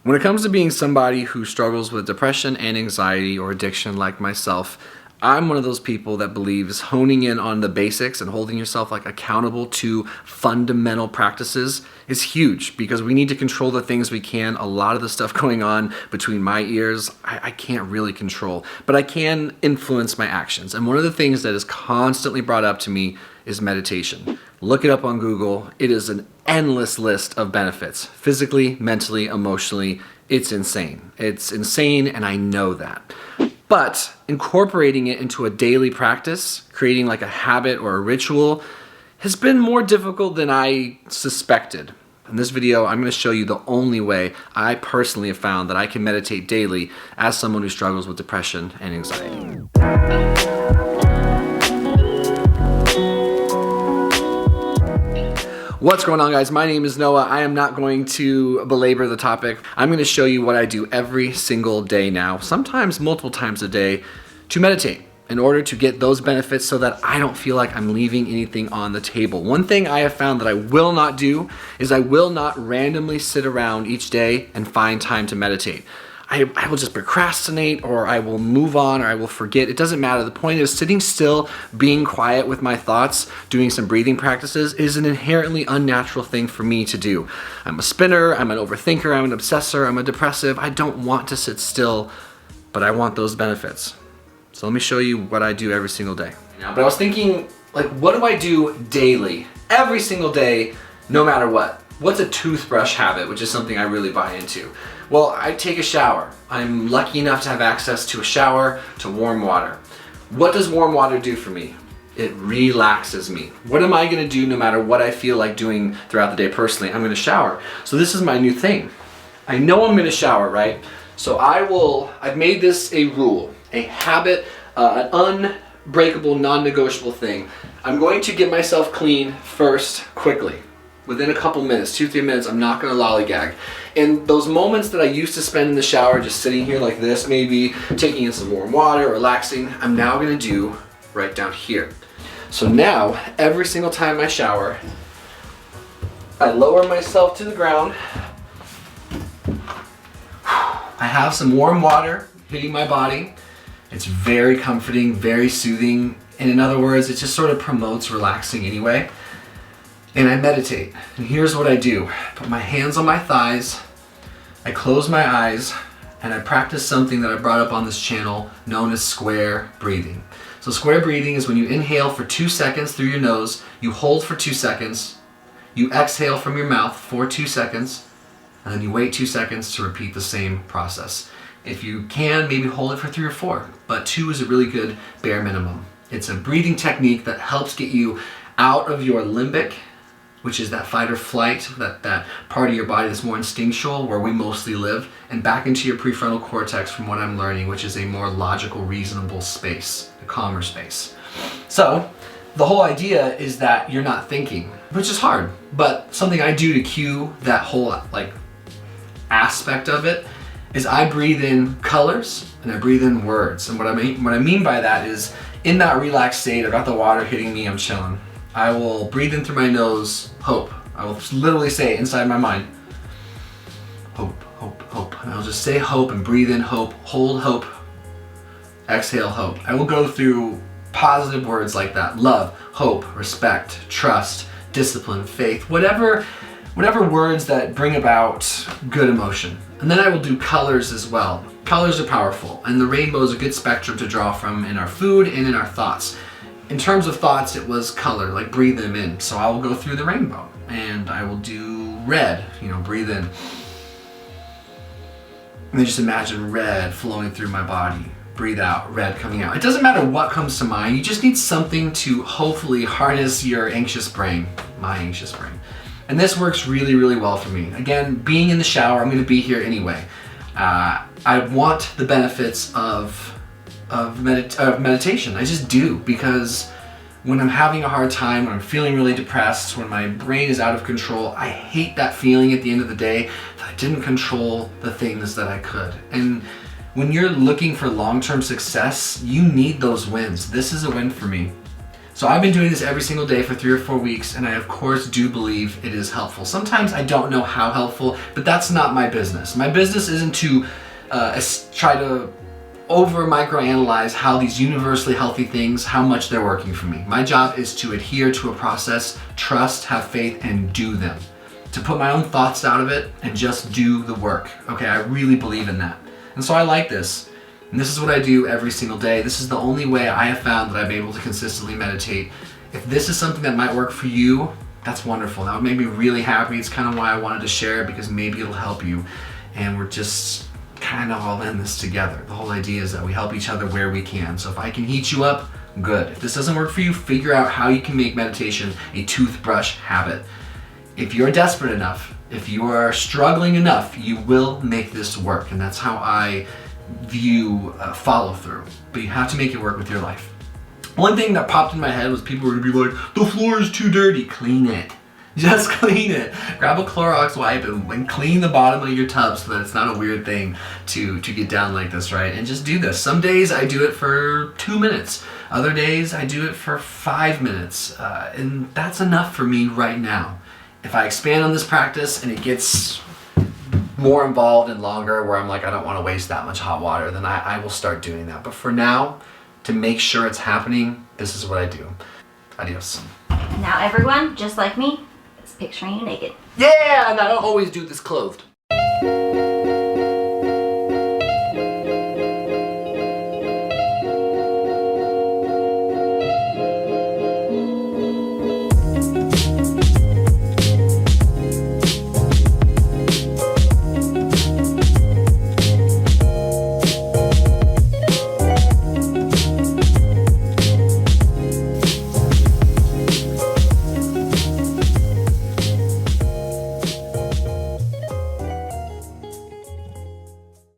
When it comes to being somebody who struggles with depression and anxiety or addiction like myself, I'm one of those people that believes honing in on the basics and holding yourself accountable to fundamental practices is huge, because we need to control the things we can. A lot of the stuff going on between my ears, I can't really control, but I can influence my actions. And one of the things that is constantly brought up to me is meditation. Look it up on Google. It is an endless list of benefits, physically, mentally, emotionally. It's insane. It's insane, and I know that. But incorporating it into a daily practice, creating a habit or a ritual, has been more difficult than I suspected. In this video, I'm going to show you the only way I personally have found that I can meditate daily as someone who struggles with depression and anxiety. What's going on, guys? My name is Noah. I am not going to belabor the topic. I'm going to show you what I do every single day now, sometimes multiple times a day, to meditate in order to get those benefits so that I don't feel like I'm leaving anything on the table. One thing I have found that I will not do is I will not randomly sit around each day and find time to meditate. I will just procrastinate, or I will move on, or I will forget. It doesn't matter. The point is, sitting still, being quiet with my thoughts, doing some breathing practices is an inherently unnatural thing for me to do. I'm a spinner, I'm an overthinker, I'm an obsessor, I'm a depressive. I don't want to sit still, but I want those benefits. So let me show you what I do every single day. But I was thinking, what do I do daily, every single day, no matter what? What's a toothbrush habit, which is something I really buy into? Well, I take a shower. I'm lucky enough to have access to a shower, to warm water. What does warm water do for me? It relaxes me. What am I gonna do no matter what I feel like doing throughout the day personally? I'm gonna shower. So this is my new thing. I know I'm gonna shower, right? So I've made this a rule, a habit, an unbreakable, non-negotiable thing. I'm going to get myself clean first, quickly. Within a couple minutes, 2-3 minutes, I'm not gonna lollygag. And those moments that I used to spend in the shower, just sitting here like this, maybe taking in some warm water, relaxing, I'm now gonna do right down here. So now, every single time I shower, I lower myself to the ground. I have some warm water hitting my body. It's very comforting, very soothing. And in other words, it just sort of promotes relaxing anyway. And I meditate. And here's what I do. I put my hands on my thighs, I close my eyes, and I practice something that I brought up on this channel known as square breathing. So square breathing is when you inhale for 2 seconds through your nose, you hold for 2 seconds, you exhale from your mouth for 2 seconds, and then you wait 2 seconds to repeat the same process. If you can, maybe hold it for 3 or 4, but 2 is a really good bare minimum. It's a breathing technique that helps get you out of your limbic, which is that fight or flight, that part of your body that's more instinctual, where we mostly live, and back into your prefrontal cortex, from what I'm learning, which is a more logical, reasonable space, a calmer space. So the whole idea is that you're not thinking, which is hard, but something I do to cue that whole aspect of it is I breathe in colors and I breathe in words. And what I mean by that is, in that relaxed state, I've got the water hitting me, I'm chilling. I will breathe in through my nose, hope. I will literally say it inside my mind, hope, hope, hope. And I'll just say hope and breathe in hope, hold hope, exhale hope. I will go through positive words like that: love, hope, respect, trust, discipline, faith, whatever words that bring about good emotion. And then I will do colors as well. Colors are powerful, and the rainbow is a good spectrum to draw from in our food and in our thoughts. In terms of thoughts, it was color, breathe them in. So I will go through the rainbow, and I will do red, breathe in. And then just imagine red flowing through my body. Breathe out, red coming out. It doesn't matter what comes to mind. You just need something to hopefully harness your anxious brain, my anxious brain. And this works really, really well for me. Again, being in the shower, I'm gonna be here anyway. I want the benefits of meditation. I just do, because when I'm having a hard time, when I'm feeling really depressed, when my brain is out of control, I hate that feeling at the end of the day that I didn't control the things that I could. And when you're looking for long-term success, you need those wins. This is a win for me. So I've been doing this every single day for 3 or 4 weeks, and I of course do believe it is helpful. Sometimes I don't know how helpful, but that's not my business. My business isn't to try to over microanalyze how these universally healthy things, how much they're working for me. My job is to adhere to a process, trust, have faith, and do them. To put my own thoughts out of it and just do the work. Okay, I really believe in that. And so I like this. And this is what I do every single day. This is the only way I have found that I've been able to consistently meditate. If this is something that might work for you, that's wonderful. That would make me really happy. It's kind of why I wanted to share it, because maybe it'll help you. And we're just kind of all in this together. The whole idea is that we help each other where we can. So if I can heat you up, good. If this doesn't work for you, figure out how you can make meditation a toothbrush habit. If you're desperate enough, if you are struggling enough, you will make this work. And that's how I view follow through. But you have to make it work with your life. One thing that popped in my head was people were gonna be like, the floor is too dirty. Clean it. Just clean it. Grab a Clorox wipe and clean the bottom of your tub so that it's not a weird thing to get down like this, right? And just do this. Some days I do it for 2 minutes. Other days I do it for 5 minutes. And that's enough for me right now. If I expand on this practice and it gets more involved and longer, where I'm like, I don't want to waste that much hot water, then I will start doing that. But for now, to make sure it's happening, this is what I do. Adios. Now everyone, just like me, is picturing you naked. Yeah, and I don't always do this clothed.